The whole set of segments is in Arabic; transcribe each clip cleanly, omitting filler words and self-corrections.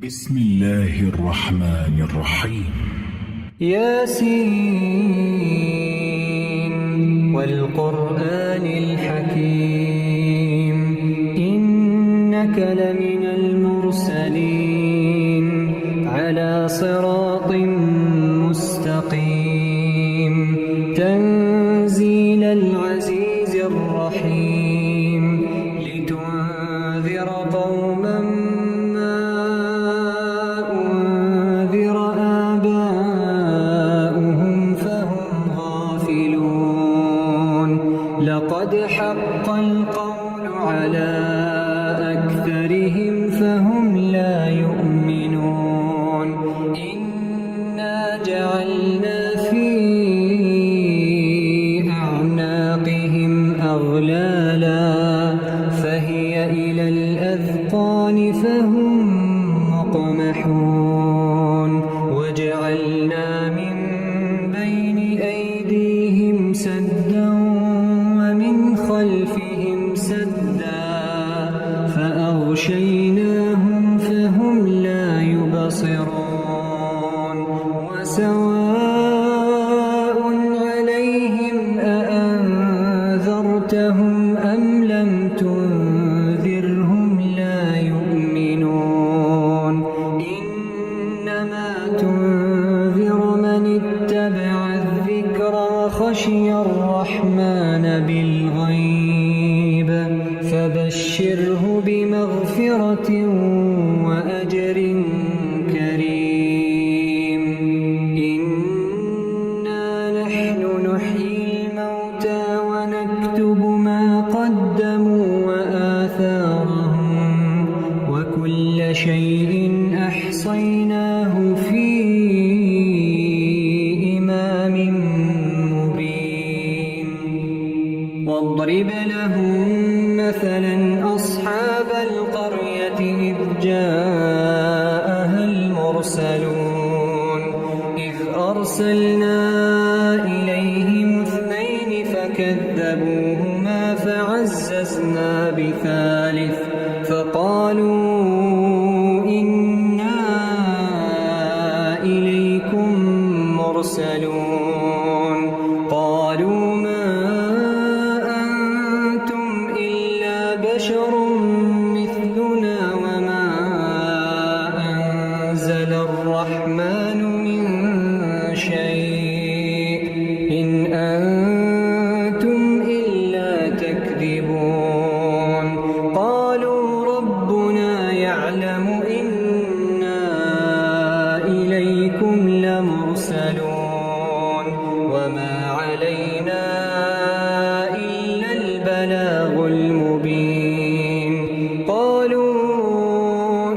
بسم الله الرحمن الرحيم. ياسين والقرآن الحكيم إنك لمن المرسلين على صراط مستقيم تنزيل العزيز الرحيم لتنذر قوما ما أنذر آباؤهم فهم غافلون لقد حق القول على أكثرهم فهم لا يؤمنون إنا جعلنا في أعناقهم أغلالا فهي إلى الأذقان فهم مقمحون وجعلنا من بين أيديهم سدا ومن خلفهم سدا فأغشيناهم فهم لا يبصرون وسواء عليهم أأنذرتهم أم لم تنذرهم لا يؤمنون إنما تنذر من اتبع الذكر وخشي الرحمن بالغيب فبشره بمغفرة وأجر كريم إنا نحن نحيي الموتى ونكتب ما قدموا وآثارهم وكل شيء أحصيناه في إمام مبين واضرب لهم مثلا أصحاب القرية إذ جاءها المرسلون إذ أرسلنا إليهم اثنين فكذبوهما فعززنا بثالث فقالوا إنا إليكم مرسلون قالوا ما أنتم إلا بشر مثلنا وما أنزل الرحمن من شيء إن أنتم إلا تكذبون قالوا ربنا يعلم إنا إليكم لمرسلون وما علينا إلا البلاغ المبين قالوا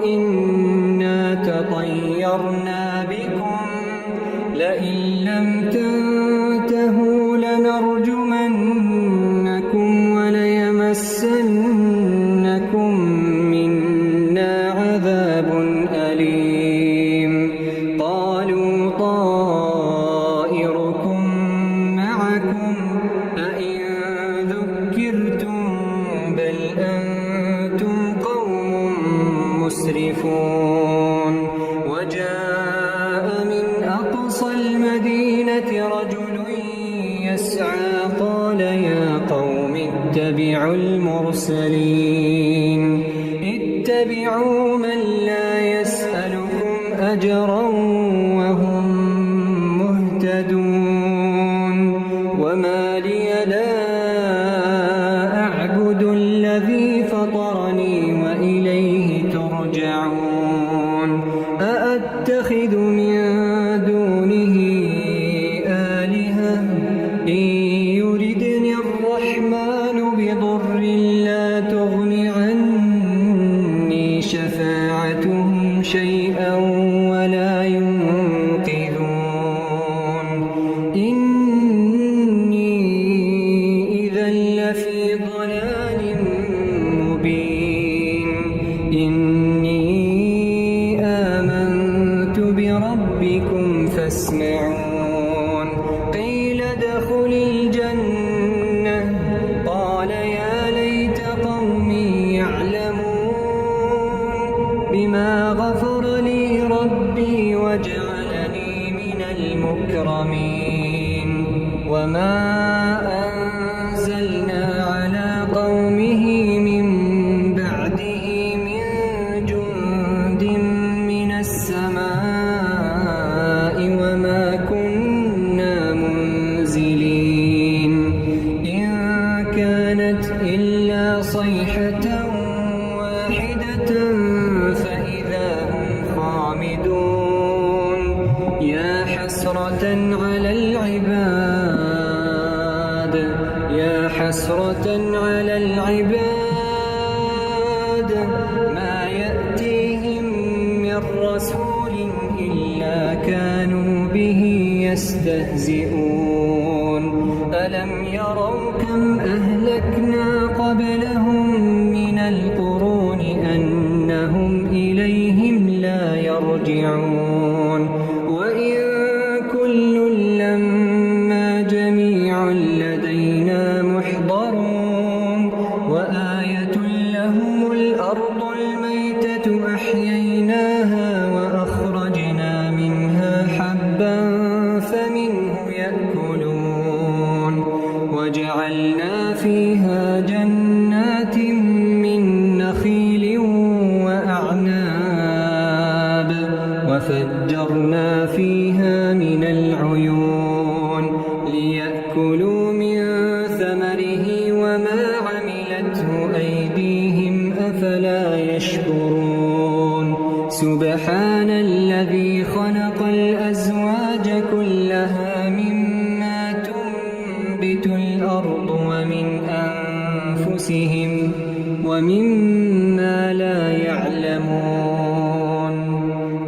إنا تطيرنا بكم لئن لم تنتهوا لنرجمنكم وليمسنكم منا عذاب أليم قالوا طائركم معكم أئن ذكرتم بل أنتم قوم مسرفون وجاء من أقصى المدينة رجل يسعى قال يا قوم اتبعوا المرسلين اتبعوا من لا يسألكم أجرا وهم مهتدون وما لي لا أعبد الذي فطرني وإليه ترجعون أأتخذ من دونه آلهة إن يردني الرحمن بضر لا تغن عني شفاعتهم شيئا ولا ينقذون إني إذا لفي ضلال مبين إني آمنت بربكم فاسمعون قيل ادخل الجنة قال يا ليت قومي يعلمون بما غفر غفر لي ربي وجعلني من المكرمين وما أنزلنا على قومه من بعده من جند من السماء وما كنا منزلين إن كانت إلا صيحة واحدة فإذا هم خامدون يا حسرة على العباد يا حسرة على العباد ما يأتيهم من رسول إلا كانوا به يستهزئون ألم يروا كم أهلكنا قبلهم من القرون أنهم إليهم لا يرجعون وإن كل لما جميع لدينا محضرون وآية لهم الأرض الميتة أحييناها وأخرجنا منها حبا فمنه يأكلون وجعلنا فيها جنات من نخيل وأعناب وفجرنا فيها من العيون ليأكلوا من ثمره وما عملته أيديهم أفلا يشكرون سبحان الذي خلق الأزواج كلها مما تنبت الأرض ومن أنفسهم ومما لا يعلمون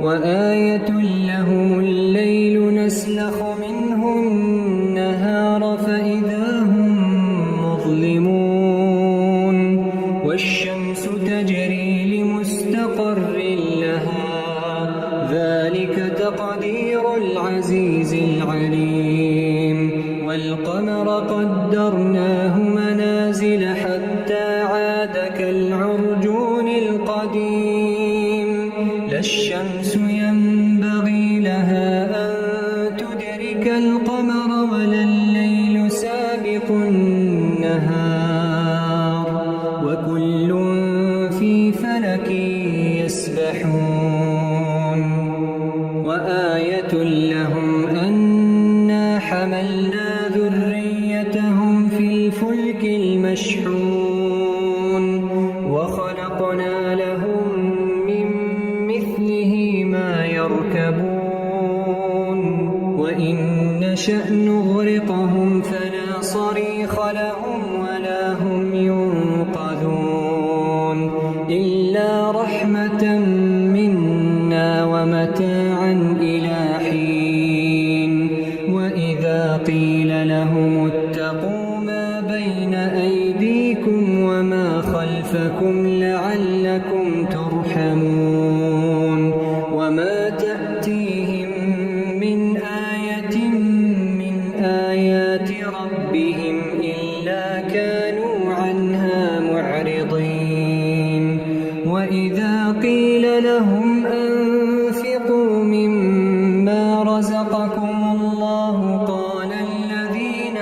وآية لهم الليل نسلخ منه النهار فإذا هم مظلمون والشمس تجري لمستقر لها ذلك تقدير العزيز العليم والقمر قدرناه منازل حتى عاد كالعرجون القديم لا الشمس ينبغي لها أن تدرك القمر ولا الليل سابق النهار وكل في فلك يسبحون وآية لهم أنا حملنا ذريتهم في الفلك المشحون وخلقنا لهم من مثله ما يركبون وإن نشأ نغرقهم فلا صريخ لهم ولا هم ينقذون إلا رحمة منا ومتاعا إلى حين وإذا قيل لهم اتقوا ما بين أيديكم وما خلفكم لعلكم ترحمون وما تأتيهم من آية من آيات ربهم إلا كانوا عنها معرضين وإذا قيل لهم أنفقوا مما رزقكم الله قال الذين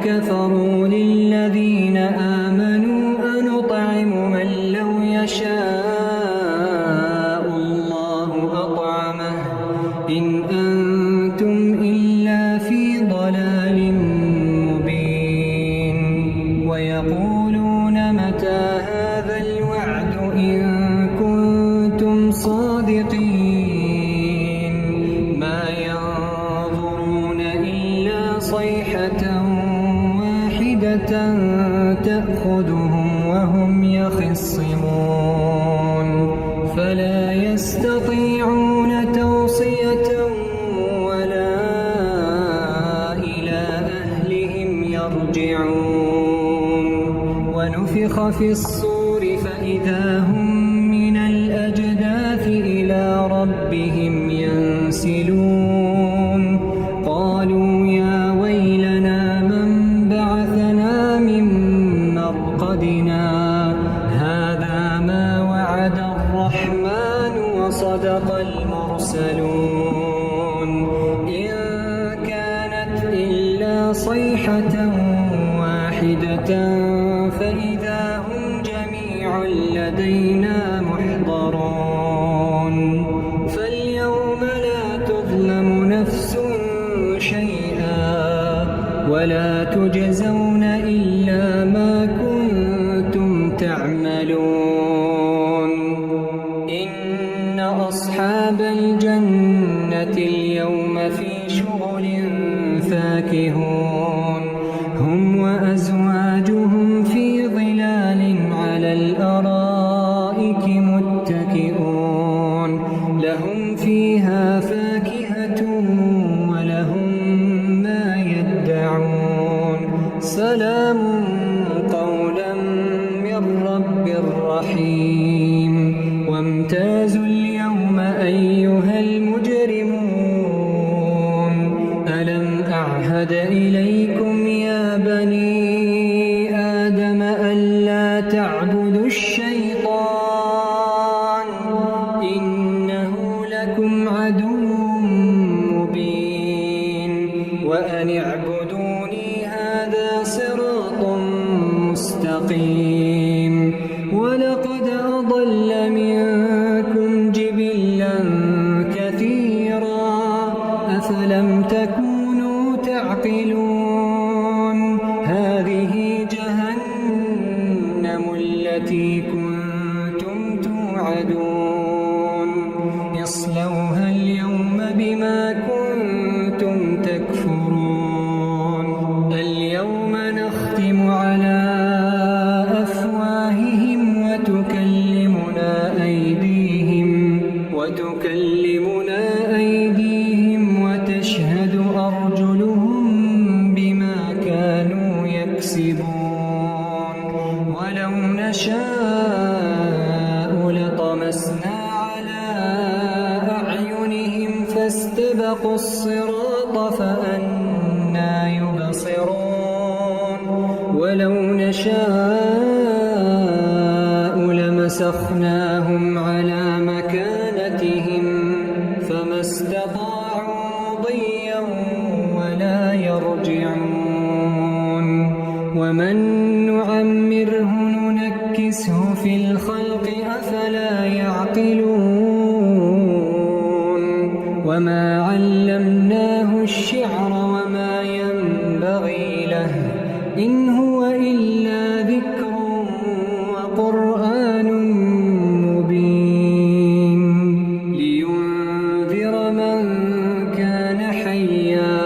كفروا للذين آمنوا أنطعم من لو يشاء الله أطعمه إن أنتم إلا في ضلال مبين ويقولون متى هذا الوعد إن كنتم صادقين ما ينظرون إلا صيحة واحدة تأخذهم وهم يخصمون فلا يستطيعون توصية ولا إلى أهلهم يرجعون ونفخ في الصور فإذا هم من الأجداث إلى ربهم ينسلون قالوا يا ويلنا من بعثنا من مرقدنا ربنا هذا ما وعد الرحمن وصدق المرسلون إن كانت إلا صيحة واحدة فإذا هم جميع لدينا محضرون فاليوم لا تظلم نفس شيئا ولا تجزون إلا ما كنتم تعملون إن أصحاب الجنة اليوم في شغل فاكهون هم وأزواجهم في ظلال على الأرائك متكئون لهم فيها فاكهة ولهم ما يدعون سلام قولا من رب رحيم وامتازوا اليوم أيها المجرمون ألم أعهد إليكم يا بني آدم ألا تعبدوا الشيطان إنه لكم عدو مبين وأن اعبدوني هذا صراط مستقيم ولقد أضل منكم جبلا كثيرا أفلم تكونوا تعقلون هذه جهنم التي كنتم توعدون اصلوها اليوم بما كنتم تكفرون اليوم نختم على أفواههم وتكلمنا أيديهم وتشهد أرجلهم بما كانوا يكسبون ولو نشاء لطمسنا على أعينهم فاستبقوا الصراط فأنى يبصرون ولو نشاء لمسخناهم على مكانتهم فما استطاعوا مضيا ولا يرجعون ومن نعمره ننكسه في الخلق أفلا يعقلون وما علمناه الشعر وما ينبغي له إن هو إلا ذكر وقرآن مبين لينذر من كان حيا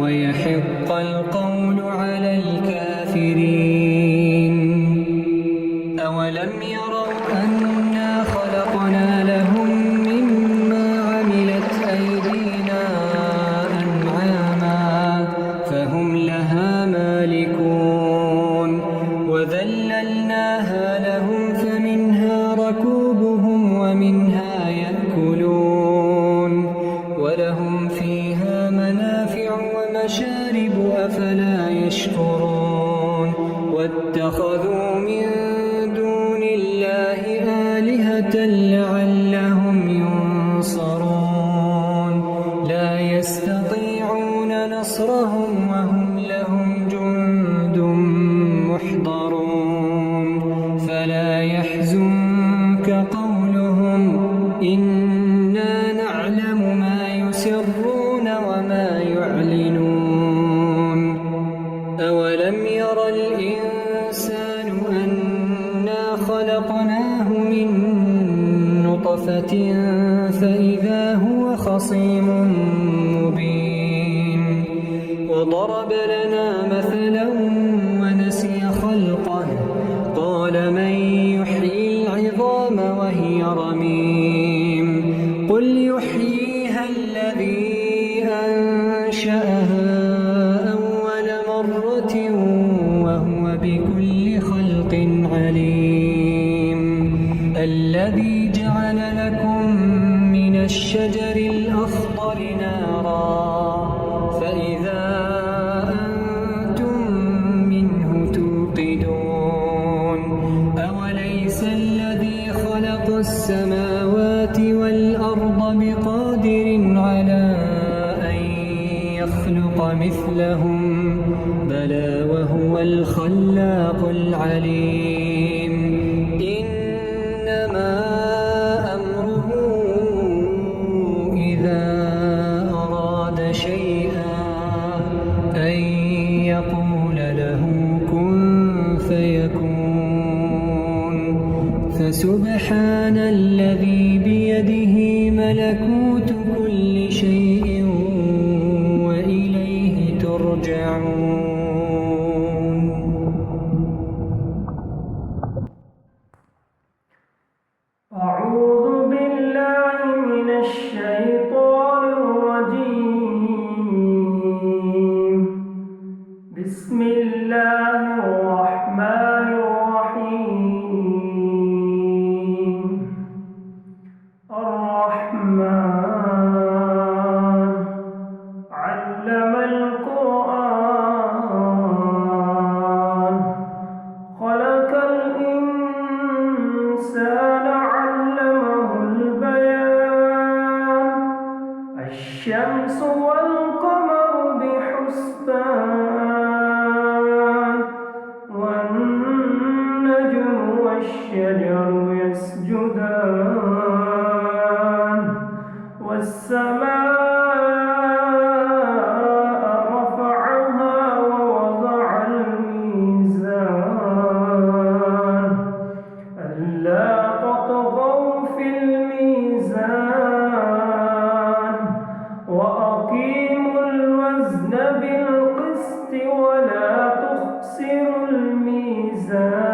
ويحق القول على الكافرين أولم يروا أنا خلقنا لهم مما عملت أيدينا أنعاما فهم لها مالكون وذللناها لهم فمنها ركوبهم ومنها يأكلون ولهم فيها منافع ومشارب أفلا يشكرون واتخذوا من دون الله آلهة لعلهم ينصرون لا يستطيعون نصرهم وهم لهم جند محضرون فلا يحزنك قولهم إنا نعلم ما يسرون وما يعلنون أولم ير الإنسان أنا خلقناه من نطفة فإذا هو خصيم مبين وضرب لنا مثلا ونسي خلقه قال من يحيي العظام وهي رميم قل يحييها الذي أنشأها أول مرة وهو بكل خلق عليم الذي جعل لكم من الشجر الأخضر نارا فإذا أنتم منه توقدون السماوات والأرض بقادر على أن يخلق مثلهم بلى وهو الخلاق العليم إنما أمره إذا أراد شيئا أن يقول له كن فيكون فسبحان الذي بيده ملكوت كل شيء وإليه ترجعون. أعوذ بالله من الشيطان الرجيم. بسم الله الرحمن الرحيم. الرحمن علم القرآن خلق الإنسان علمه البيان الشمس والقمر بحسبان والنجم والشجر يسجدان والسماء رفعها ووضع الميزان ألا تطغوا في الميزان وأقيموا الوزن بالقسط ولا تخسروا الميزان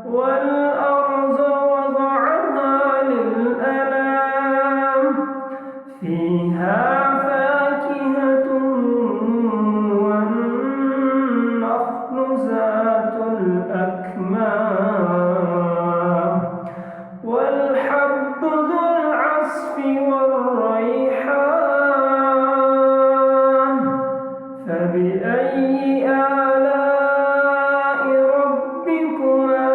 والأرض وضعها للأنام فيها فاكهة والنخل ذات الأكمام والحب ذو العصف والريحان فبأي آلاء ربكما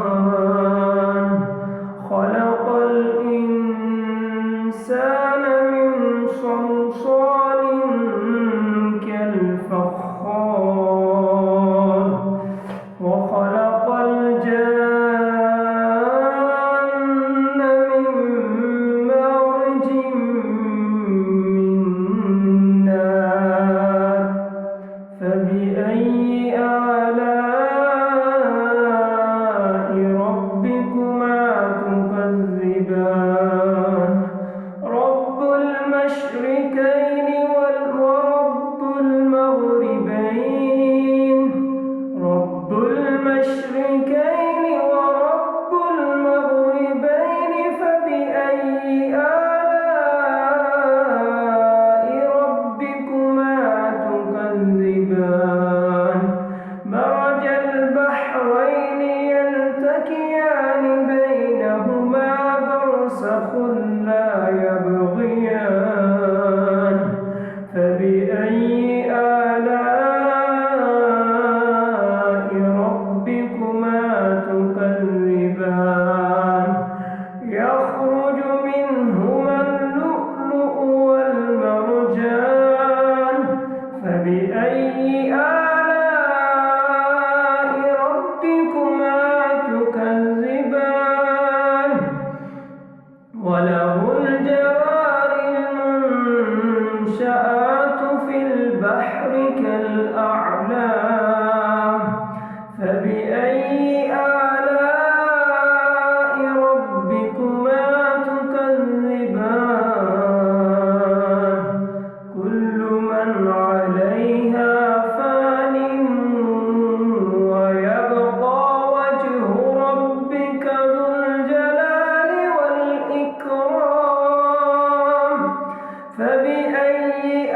تكذبان خلق الإنسان من صلصال كالفخار وخلق الجان من مارج من نار فبأي آلاء ربكما تكذبان رب المشركين ورب المغربين رب المشركين ورب المغربين فبأي آلاء ربكما تكذبان مرج البحرين يلتقيان بينهما برزخ لا يبغيان فبأي آلاء ربكما تكذبان يخرج منهما اللؤلؤ والمرجان فبأي آلاء ربكما تكذبان وله الجوار المنشآت في البحر كالأعلام فبأي آلاء ربكما تكذبان كل من عليها فان ويبقى وجه ربك ذو الجلال والإكرام فبأي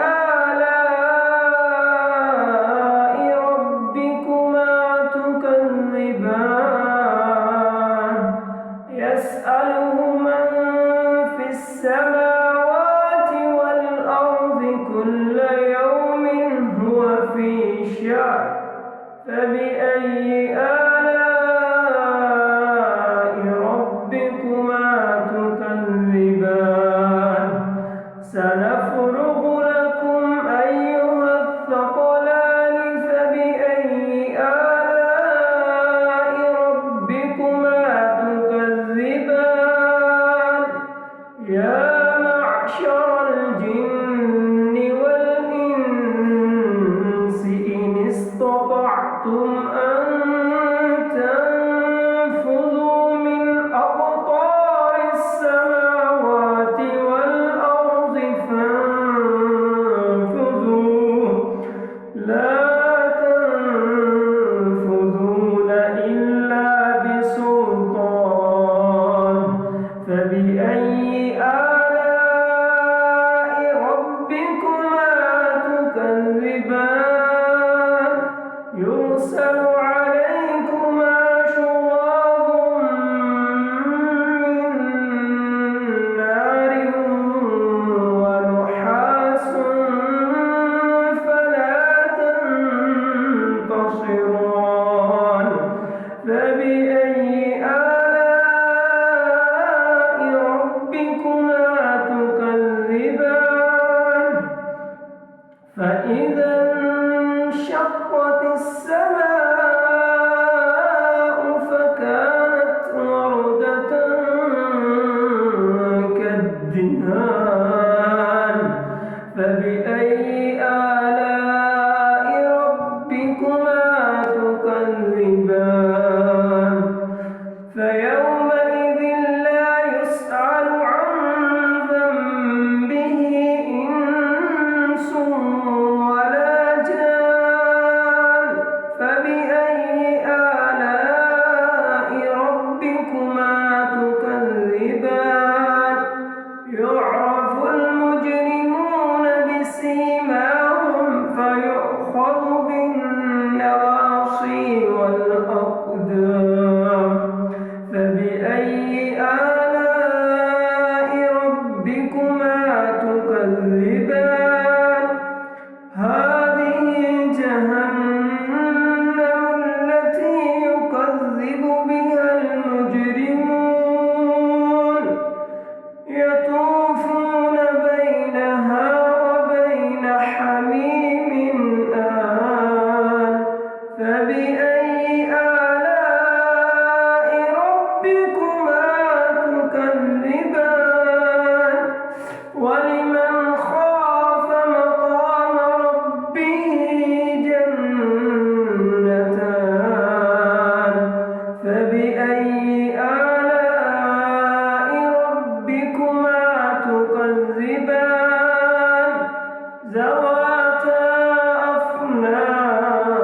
آلاء ربكما تكذبان يسأله من في السماوات والأرض كل يوم هو في شأن فبأي آلاء ربكما تكذبان سنفرغ لكم أيها الثقلان فبأي آلاء ربكما تكذبان يا معشر الجن والإنس إن استطعتم أن تنفذوا من أقطار السماوات والأرض فانفذوا لا تنفذون إلا بسلطان فبأي آلاء ربكما تكذبان يرسل عليكما شواظ من نار ونحاس فلا تنتصران فبأي آلاء ربكما تكذبان فإذا انشقت السماء فكانت وردة كالدهان فبأي آلاء ربكما تكذبان فيومئذ لا يسأل عن ذنبه إنس ولا جان فبأي آلاء ربكما تكذبان يعرف المجرمون بسيماهم فيؤخذ بالنواصي والأقدام فبأي آلاء ربكما تكذبان هذه جهنم التي يكذب بها المجرمون يطوفون بينها وبين حميم آن فبأي آلاء ربكما تكذبان ولمن خاف مقام ربه جنتان فبأي آلاء ربكما تكذبان ذواتا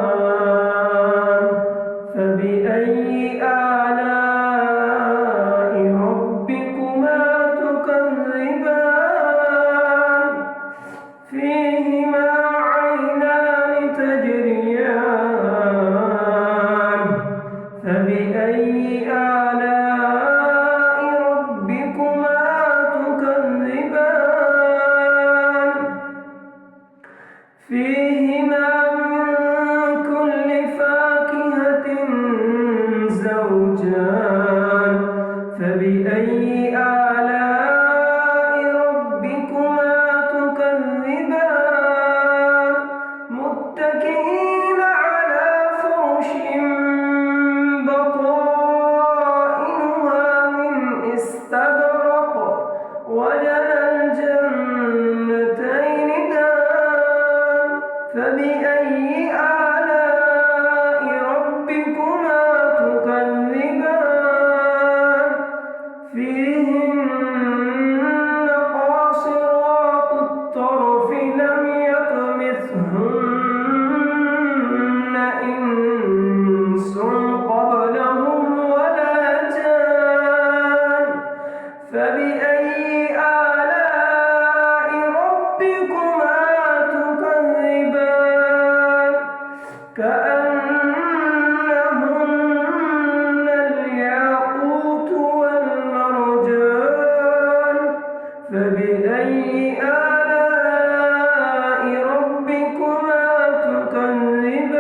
أفنان فبأي آلاء ربكما تكذبان فيهما عينان تجريان فبأي آلاء ربكما تكذبان فيهما من كل فاكهة زوجان فبأي آلاء ربكما تكذبان متكئين على فرش بطائنها من استبرق وجنى الجنتين دان فبأي آلاء ربكما تكذبان فيهن قاصرات الطرف لم يطمثهن إنس قبلهم ولا جان فبأي آلاء ربكما تكذبان كأنهن الياقوت والمرجان فبأي آلاء ربكما تكذبان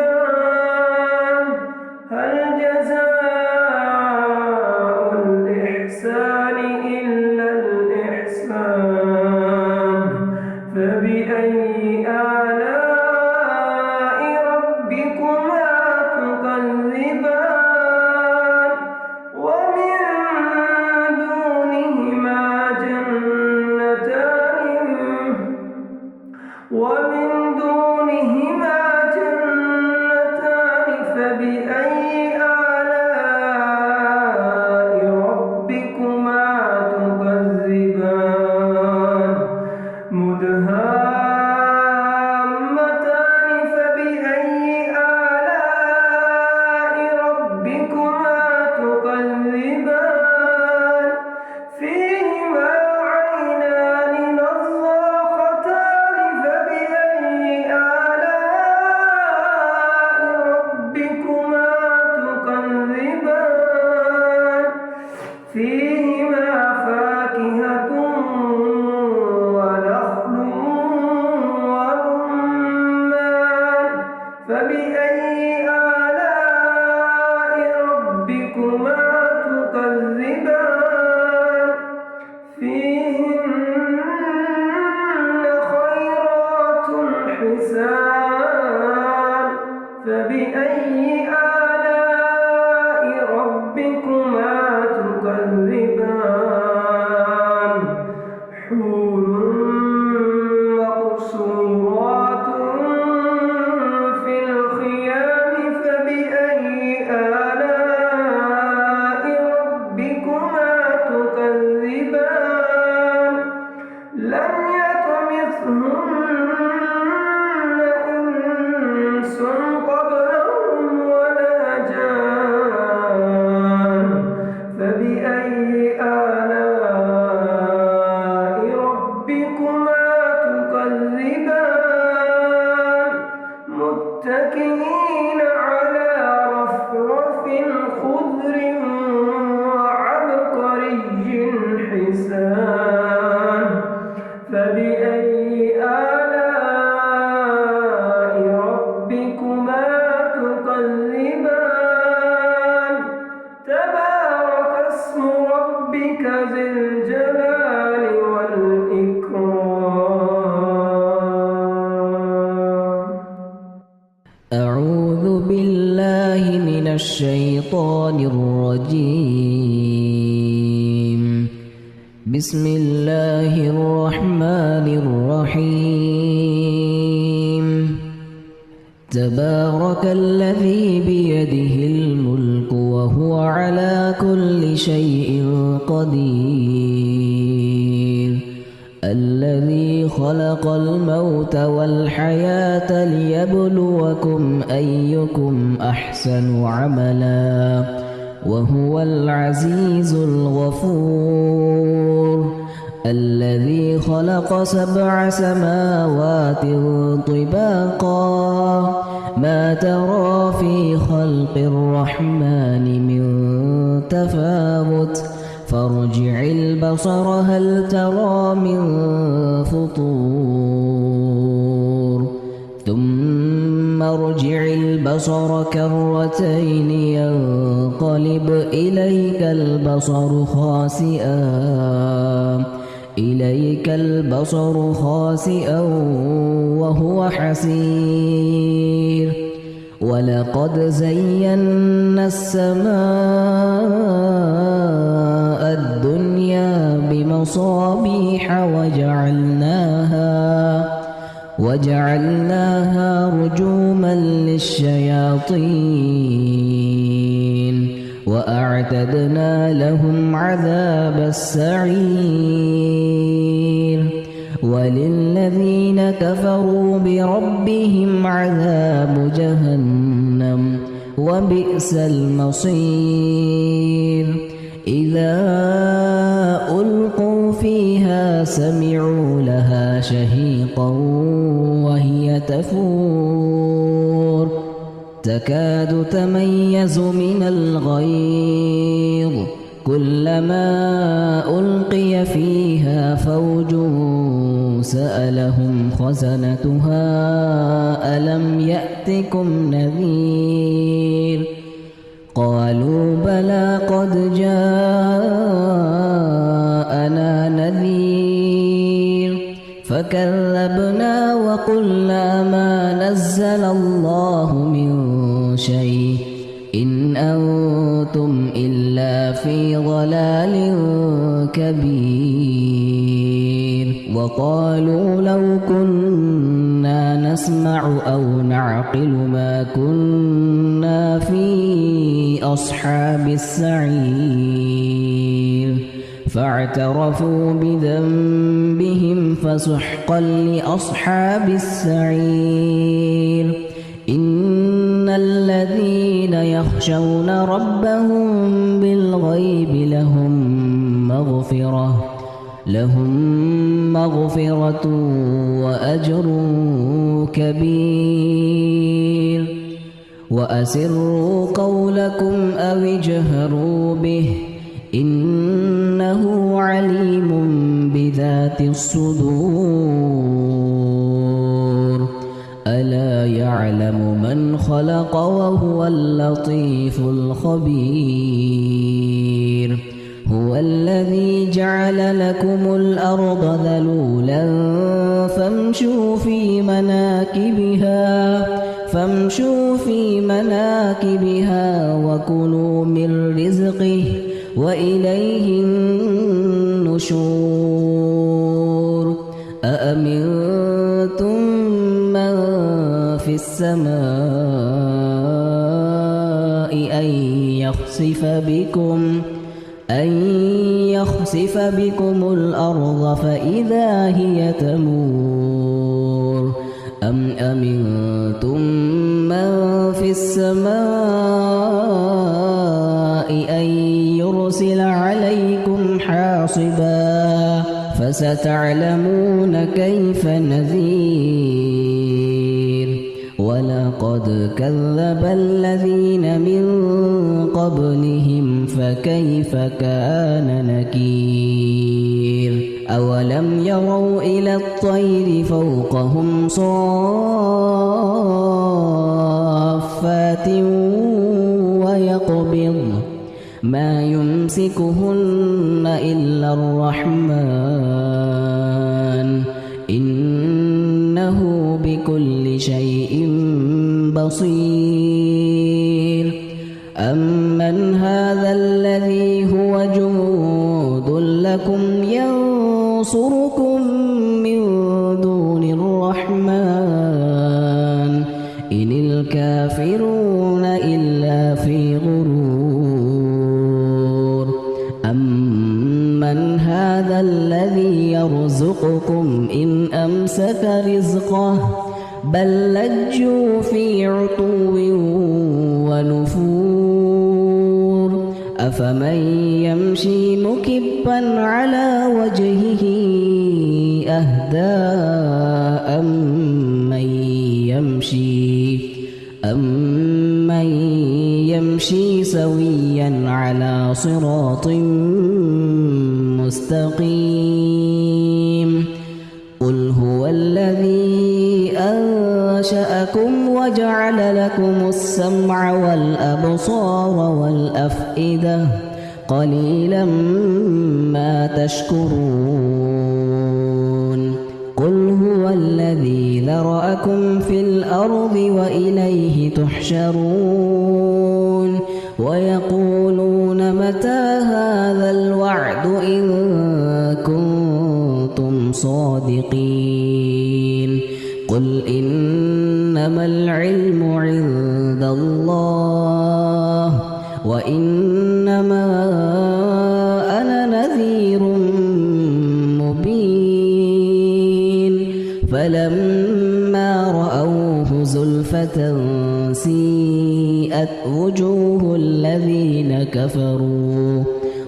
فبأي آلاء ربكما تكذبان فيهن خيرات حسان فبأي آلاء ربكما تكذبان حور مقصورات في الخيام فبأي آلاء ربكما تكذبان لم يطمثهن إنس قبلهم ولا جان فبأي آلاء ربكما تكذبان متكئين على رفرف خضر وعبقري حسان فبأي آلاء ربكما تكذبان تبارك اسم ربك ذي الجلال والإكرام. أعوذ بالله من الشيطان الرجيم. بسم الله الرحمن الرحيم. تبارك الذي بيده الملك وهو على كل شيء قدير الذي خلق الموت والحياة ليبلوكم أيكم أحسن عملا وهو العزيز الغفور الذي خلق 7 سماوات طباقا ما ترى في خلق الرحمن من تفاوت فارجع البصر هل ترى من فطور ثم ارجع البصر كرتين ينقلب إليك البصر خاسئا وهو حسير ولقد زينا السماء الدنيا بمصابيح وجعلناها رجوما للشياطين وأعتدنا لهم عذاب السعير وللذين كفروا بربهم عذاب جهنم وبئس المصير إذا ألقوا فيها سمعوا لها شهيقا وهي تفور تكاد تميز من الغيظ كلما ألقي فيها فوج سألهم خزنتها ألم يأتكم نذير قالوا بلى قد جاءنا نذير فكذبنا وقلنا ما نزل الله من شيء إن أنتم إلا في ضلال كبير وقالوا لو كنا نسمع أو نعقل ما كنا في أصحاب السعير فاعترفوا بذنبهم فسحقا لأصحاب السعير إن الذين يخشون ربهم بالغيب لهم مغفرة وأجر كبير وأسروا قولكم أو اجهروا به إنه عليم بذات الصدور ألا يعلم يعلم من خلق وهو اللطيف الخبير. هو الذي جعل لكم الأرض ذلولا فامشوا في مناكبها وكلوا من رزقه وإليه النشور. أأمنتم من في السماء أن يخسف بكم الأرض فإذا هي تمور، أم أمنتم من في السماء أن يرسل عليكم حاصبا فستعلمون كيف نذير. ولقد كذب الذين من قبلهم فكيف كان نكير. أولم يروا إلى الطير فوقهم صافات ويقبض ما يمسكهن إلا الرحمن إنه بكل شيء بصير. أمن هذا الذي هو جند لكم ينصركم من دون الرحمن إن الكافرون إلا في غرور. أمن هذا الذي يرزقكم إن أمسك رزقه بل لجوا في عتو ونفور. أفمن يمشي مكبا على وجهه أهدى أمن يمشي سويا على صراط مستقيم. قل هو الذي أنشأكم وجعل لكم السمع والأبصار والأفئدة قليلا ما تشكرون. قل هو الذي ذرأكم في الأرض وإليه تحشرون. ويقولون متى هذا الوعد إن كنتم صادقين. قل إنما العلم عند الله وإنما أنا نذير مبين. فلما رأوه زلفة سيئت وجوه الذين كفروا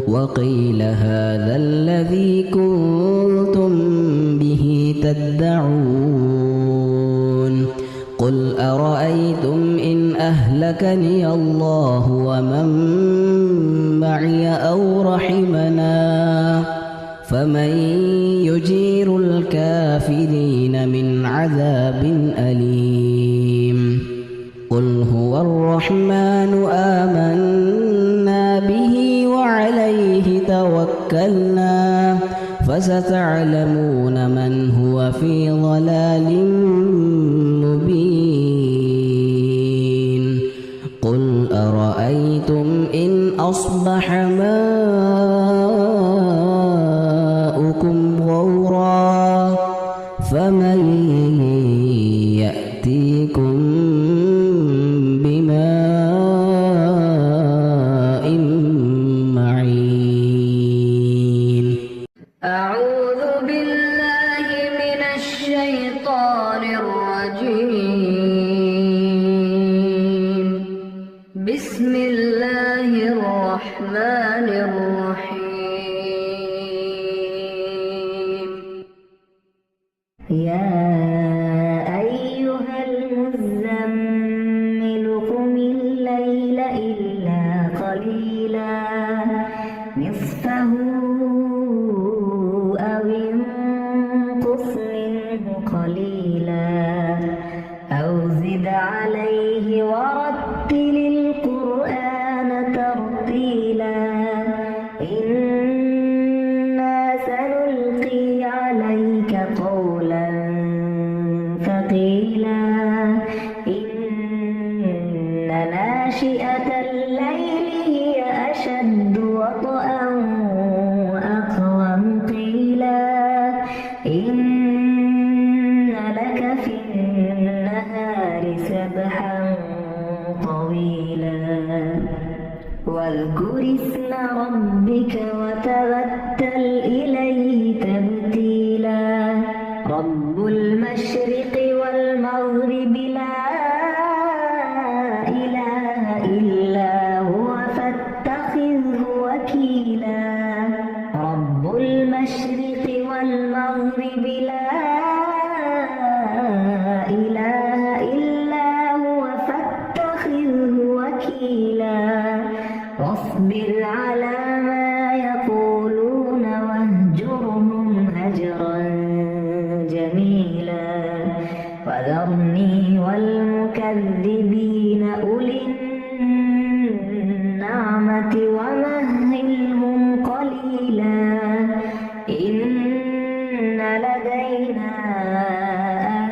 وقيل هذا الذي كنتم به تدعون. قل أرأيتم إن أهلكني الله ومن معي أو رحمنا فمن يجير الكافرين من عذاب أليم. قل هو الرحمن آمنا به وعليه توكلنا فستعلمون من هو في ضلال مبين. قل أرأيتم إن أصبح ماؤكم غورا فمن يأتيكم بماء معين. أعوذ بالله من الشيطان الرجيم. بسم الله الرحمن الرحيم. يا أيها المزمل قم الليل إلا قليلا نصفه أو انقص منه قليلا أو زد عليه عليه ورتل القرآن ترتيلا إنا سنلقي عليك قولا ثقيلا إن ناشئة الليل هي أشد وطئا وأقوم قيلا إن لك في النهار سبحا طويلا واذكر اسم ربك وتبتل إليه تبتيلا رب المشرق والمغرب لا إله إلا هو فاتخذه وكيلا رب المشرق والمغرب لا إله إلا هو فاتخذه وكيلا واصبر على ما يقولون واهجرهم هجرا جميلا وذرني والمكذبين أولي النعمة ومهلهم قليلا إن لدينا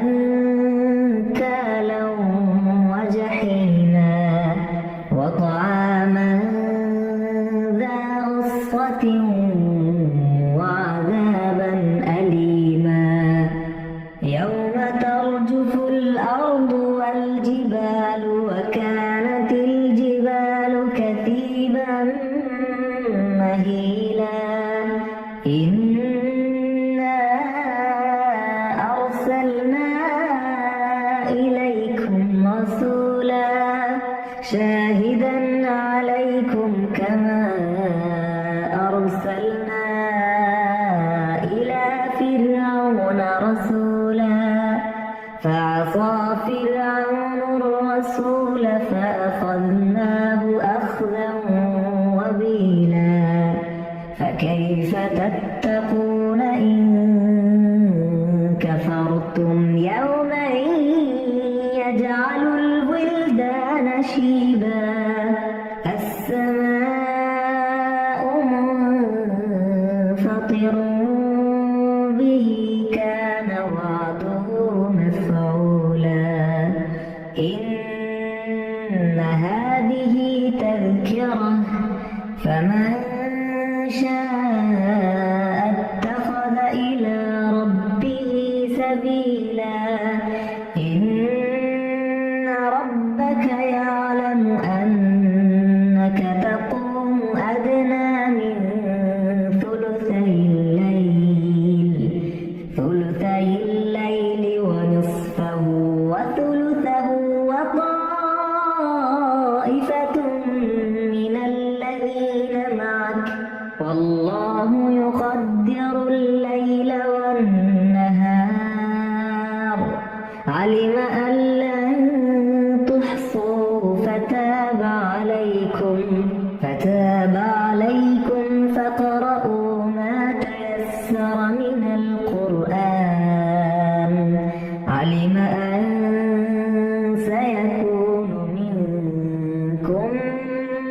أنكالا وجحيما وطعاما ذا غصة وعذابا أليما يوم ترجف الأرض والجبال وكانت الجبال كثيبا مهيلا إنا أرسلنا إليكم رسولا شاهدا عليكم كما أرسلنا إلى فرعون رسولا فعصى فرعون الرسول فأخذناه أخذا وبيلا فكيف تتقون إن كفرتم يوما يجعل الولدان شيبا السماء منفطر به كان وعده مفعولا إن هذه تذكرة فمن شاء اتخذ إلى ربه سبيلا إن ربك يعلم أنك تقوم أدنى من ثلثي الليل ونصفه وثلثه وطائفة من الذين معك والله يقدر الليل والنهار علم أن لن تحصوه فتاب عليكم فاقرؤوا ما تيسر من القرآن علم أن سيكون منكم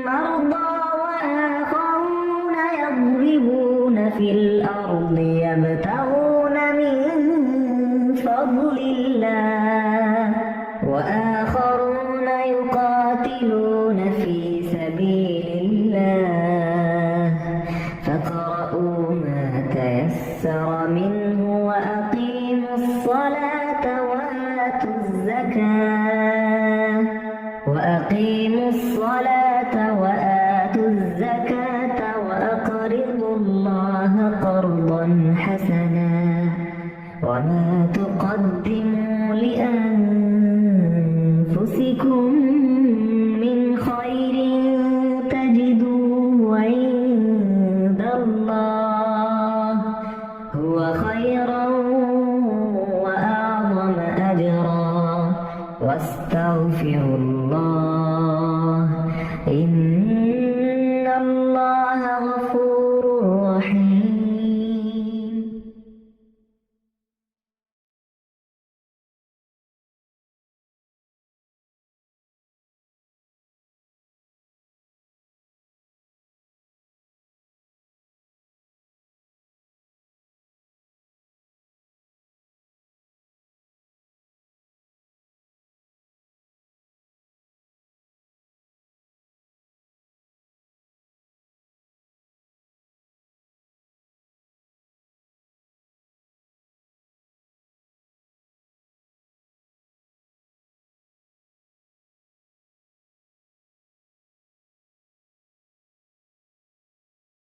مرضى وآخرون يضربون في الأرض يبتغون من فضل الله وآخرون يقاتلون في سبيل الله فاقرؤوا ما تيسر منه وأقيموا الصلاة وآتوا الزكاة